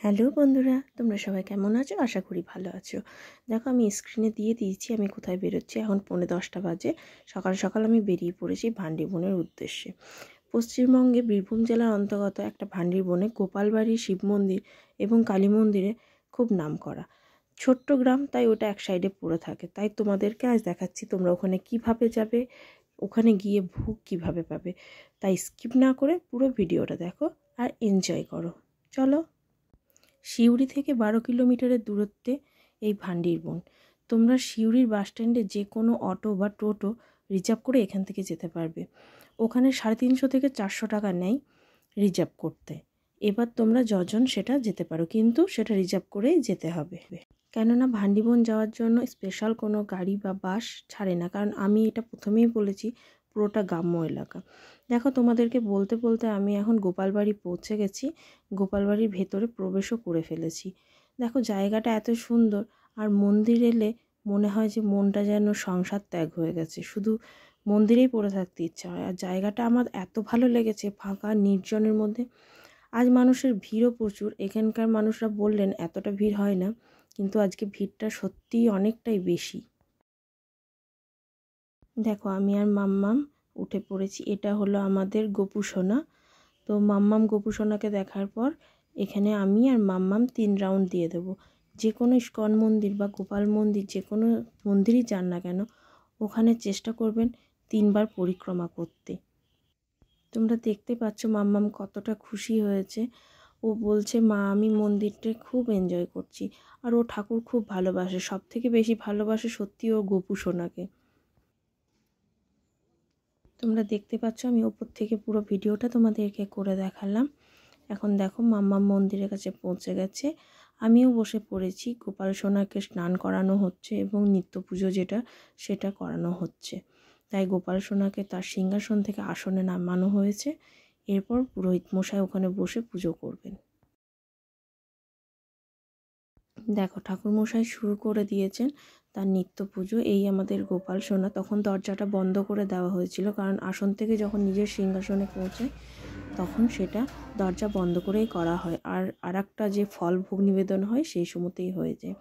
Hello বন্ধুরা, তোমরা সবাই কেমন আছো? আশা করি ভালো আছো। দেখো, আমি স্ক্রিনে দিয়ে দিয়েছি আমি কোথায় বেরোচ্ছি। এখন 10:45 বাজে। সকাল সকাল আমি বেরিয়ে পড়েছি ভান্ডিবনের উদ্দেশ্যে। পশ্চিমবঙ্গে বীরভূম জেলার অন্তর্গত একটা ভান্ডিবনে গোপালবাড়ি শিব মন্দির এবং কালী মন্দিরে খুব নামকরা ছোট্ট গ্রাম, তাই ওটা এক সাইডে পড়ে থাকে। তাই তোমাদেরকে আজ দেখাচ্ছি তোমরা ওখানে কিভাবে যাবে, ওখানে গিয়ে ভোগ কিভাবে পাবে। তাই স্কিপ না করে পুরো ভিডিওটা দেখো আর এনজয় করো। চলো। সিউড়ি থেকে 12 কিলোমিটারের দূরত্বে এই ভান্ডিরবন। তোমরা সিউড়ির বাসস্ট্যান্ডে যে কোনো অটো বা টোটো রিজার্ভ করে এখান থেকে যেতে পারবে। ওখানে 350 থেকে 400 টাকা নেয় রিজার্ভ করতে। এবার তোমরা যজন সেটা যেতে পারো, কিন্তু সেটা রিজার্ভ করেই যেতে হবে, কেননা ভান্ডিবন যাওয়ার জন্য স্পেশাল কোনো গাড়ি বা বাস ছাড়ে না। কারণ আমি এটা প্রথমেই বলেছি, পুরোটা গ্রাম্য এলাকা। দেখো, তোমাদেরকে বলতে বলতে আমি এখন গোপালবাড়ি পৌঁছে গেছি। গোপালবাড়ির ভেতরে প্রবেশও করে ফেলেছি। দেখো, জায়গাটা এত সুন্দর, আর মন্দির এলে মনে হয় যে মনটা যেন সংসার ত্যাগ হয়ে গেছে, শুধু মন্দিরেই পড়ে থাকতে ইচ্ছা হয়। আর জায়গাটা আমার এত ভালো লেগেছে, ফাঁকা নির্জনের মধ্যে। আজ মানুষের ভিড়ও প্রচুর। এখানকার মানুষরা বললেন এতটা ভিড় হয় না, কিন্তু আজকে ভিড়টা সত্যিই অনেকটাই বেশি। দেখো, আমি আর মাম্মাম উঠে পড়েছি। এটা হলো আমাদের গোপু সোনা। তো মাম্মাম গোপু সোনাকে দেখার পর এখানে আমি আর মাম্মাম 3 রাউন্ড দিয়ে দেবো। যে কোনো ইস্কন মন্দির বা গোপাল মন্দির, যে কোনো মন্দিরই যান না কেন, ওখানে চেষ্টা করবেন 3 বার পরিক্রমা করতে। তোমরা দেখতে পাচ্ছ মাম্মাম কতটা খুশি হয়েছে। ও বলছে, মা আমি মন্দিরটা খুব এনজয় করছি। আর ও ঠাকুর খুব ভালোবাসে, সব থেকে বেশি ভালোবাসে সত্যি ও গোপু সোনাকে। তোমরা দেখতে পাচ্ছ আমি ওপর থেকে পুরো ভিডিওটা তোমাদেরকে করে দেখালাম। এখন দেখো, মাম্মাম মন্দিরের কাছে পৌঁছে গেছে। আমিও বসে পড়েছি। গোপাল সোনাকে স্নান করানো হচ্ছে এবং নিত্য পুজো যেটা সেটা করানো হচ্ছে। তাই গোপাল সোনাকে তার সিংহাসন থেকে আসনে নামানো হয়েছে। এরপর পুরোহিত মশাই ওখানে বসে পুজো করবেন। দেখো, ঠাকুরমশাই শুরু করে দিয়েছেন তার নিত্য পুজো। এই আমাদের গোপাল সোনা। তখন দরজাটা বন্ধ করে দেওয়া হয়েছিল, কারণ আসন থেকে যখন নিজের সিংহাসনে পৌঁছায় তখন সেটা দরজা বন্ধ করেই করা হয়। আর একটা যে ফল ভোগ নিবেদন হয় সেই সময়তেই হয়ে যায়।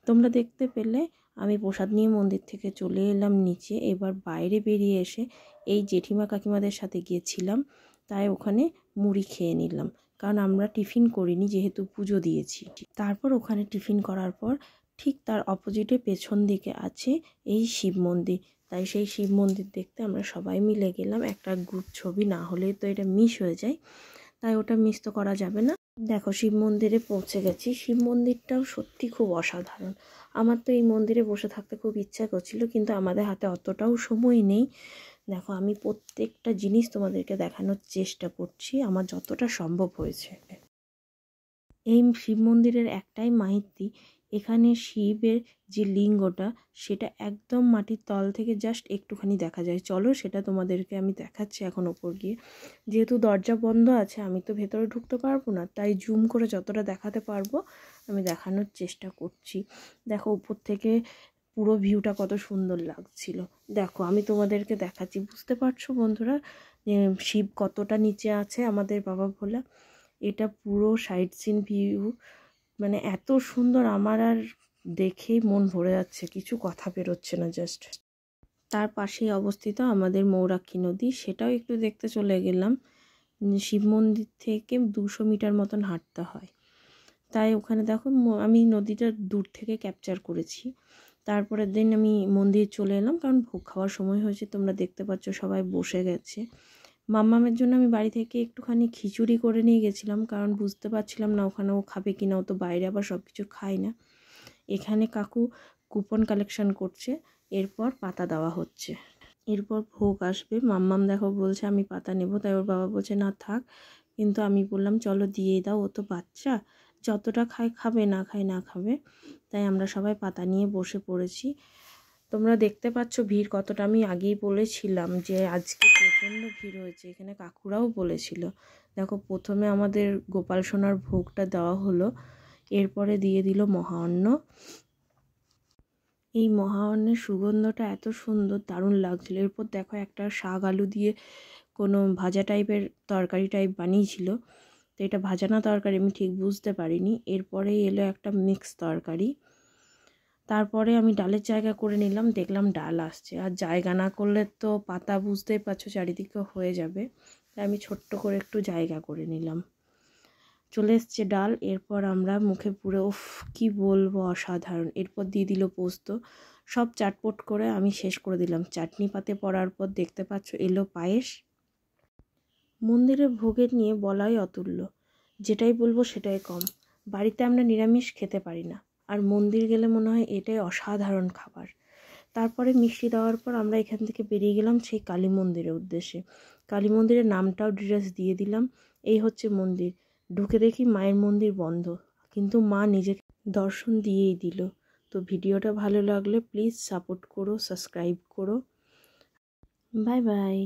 তোমরা দেখতে পেলে আমি প্রসাদ নিয়ে মন্দির থেকে চলে এলাম নিচে। এবার বাইরে বেরিয়ে এসে এই জেঠিমা কাকিমাদের সাথে গিয়েছিলাম, তাই ওখানে মুড়ি খেয়ে নিলাম, কারণ আমরা টিফিন করিনি যেহেতু পুজো দিয়েছি। তারপর ওখানে টিফিন করার পর ঠিক তার অপোজিটে পেছন দিকে আছে এই শিব মন্দির। তাই সেই শিব মন্দির দেখতে আমরা সবাই মিলে গেলাম। একটা গ্রুপ ছবি না হলে তো এটা মিস হয়ে যায়, তাই ওটা মিস তো করা যাবে না। দেখো, শিব মন্দিরে পৌঁছে গেছি। শিব মন্দিরটাও সত্যি খুব অসাধারণ। আমার তো এই মন্দিরে বসে থাকতে খুব ইচ্ছা করছিল, কিন্তু আমাদের হাতে অতটাও সময় নেই। দেখো, আমি প্রত্যেকটা জিনিস তোমাদেরকে দেখানোর চেষ্টা করছি আমার যতটা সম্ভব হয়েছে। এই শিব মন্দিরের একটাই মাহিতি, এখানে শিবের যে লিঙ্গটা সেটা একদম মাটির তল থেকে জাস্ট একটুখানি দেখা যায়। চলো, সেটা তোমাদেরকে আমি দেখাচ্ছি এখন ওপর গিয়ে। যেহেতু দরজা বন্ধ আছে, আমি তো ভেতরে ঢুকতে পারবো না, তাই জুম করে যতটা দেখাতে পারবো আমি দেখানোর চেষ্টা করছি। দেখো, উপর থেকে পুরো ভিউটা কত সুন্দর লাগছিল। দেখো, আমি তোমাদেরকে দেখাচ্ছি। বুঝতে পারছো বন্ধুরা শিব কতটা নিচে আছে আমাদের বাবা ভোলা। এটা পুরো সাইড সিন ভিউ, মানে এত সুন্দর, আমার আর দেখেই মন ভরে যাচ্ছে, কিছু কথা বেরোচ্ছে না। জাস্ট তার পাশেই অবস্থিত আমাদের মৌরাক্ষী নদী, সেটাও একটু দেখতে চলে গেলাম। শিব মন্দির থেকে 200 মিটার মতন হাঁটতে হয়, তাই ওখানে দেখো আমি নদীটা দূর থেকে ক্যাপচার করেছি। তারপরের দিন আমি মন্দির চলে এলাম, কারণ ভোগ খাওয়ার সময় হয়েছে। তোমরা দেখতে পাচ্ছ সবাই বসে গেছে। মাম্মামের জন্য আমি বাড়ি থেকে একটুখানি খিচুড়ি করে নিয়ে গেছিলাম, কারণ বুঝতে পারছিলাম না ওখানে ও খাবে কিনা। ও তো বাইরে আবার সব কিছু খায় না। এখানে কাকু কুপন কালেকশন করছে, এরপর পাতা দেওয়া হচ্ছে। এরপর ভোগ আসবে। মাম্মাম দেখো বলছে আমি পাতা নেব, তাই ওর বাবা বলছে না থাক, কিন্তু আমি বললাম চলো দিয়েই দাও, ও তো বাচ্চা, যতটা খায় খাবে, না খায় না খাবে। তাই আমরা সবাই পাতা নিয়ে বসে পড়েছি। তোমরা দেখতে পাচ্ছ ভিড় কতটা। আমি আগেই বলেছিলাম যে আজকে প্রচণ্ড ভিড় হয়েছে, এখানে কাকুরাও বলেছিল। দেখো, প্রথমে আমাদের গোপাল সোনার ভোগটা দেওয়া হলো, এরপরে দিয়ে দিল মহাঅন্ন। এই মহাঅন্নের সুগন্ধটা এত সুন্দর, দারুণ লাগছিল। এরপর দেখো একটা শাক আলু দিয়ে কোনো ভাজা টাইপের তরকারি টাইপ বানিয়েছিল, তো এটা ভাজা না তরকারি আমি ঠিক বুঝতে পারিনি। এরপরে এলো একটা মিক্স তরকারি। তারপরে আমি ডালের জায়গা করে নিলাম, দেখলাম ডাল আসছে। আর জায়গা না করলে তো পাতা বুঝতেই পারছো চারিদিকে হয়ে যাবে, তাই আমি ছোট্ট করে একটু জায়গা করে নিলাম। চলে এসছে ডাল। এরপর আমরা মুখে পুরো উফ কি বলবো, অসাধারণ। এরপর দিয়ে দিল পোস্ত। সব চাটপট করে আমি শেষ করে দিলাম। চাটনি পাতে পড়ার পর দেখতে পাচ্ছ এলো পায়েস। মন্দিরের ভোগের নিয়ে বলাই অতুল্য, যেটাই বলবো সেটাই কম। বাড়িতে আমরা নিরামিষ খেতে পারি না, আর মন্দির গেলে মনে হয় এটাই অসাধারণ খাবার। তারপরে মিষ্টি দেওয়ার পর আমরা এখান থেকে বেরিয়ে গেলাম সেই কালী মন্দিরের উদ্দেশ্যে। কালী মন্দিরের নামটাও ডিটেলস দিয়ে দিলাম। এই হচ্ছে মন্দির। ঢুকে দেখি মায়ের মন্দির বন্ধ, কিন্তু মা নিজেকে দর্শন দিয়েই দিল। তো ভিডিওটা ভালো লাগলে প্লিজ সাপোর্ট করো, সাবস্ক্রাইব করো। Bye bye.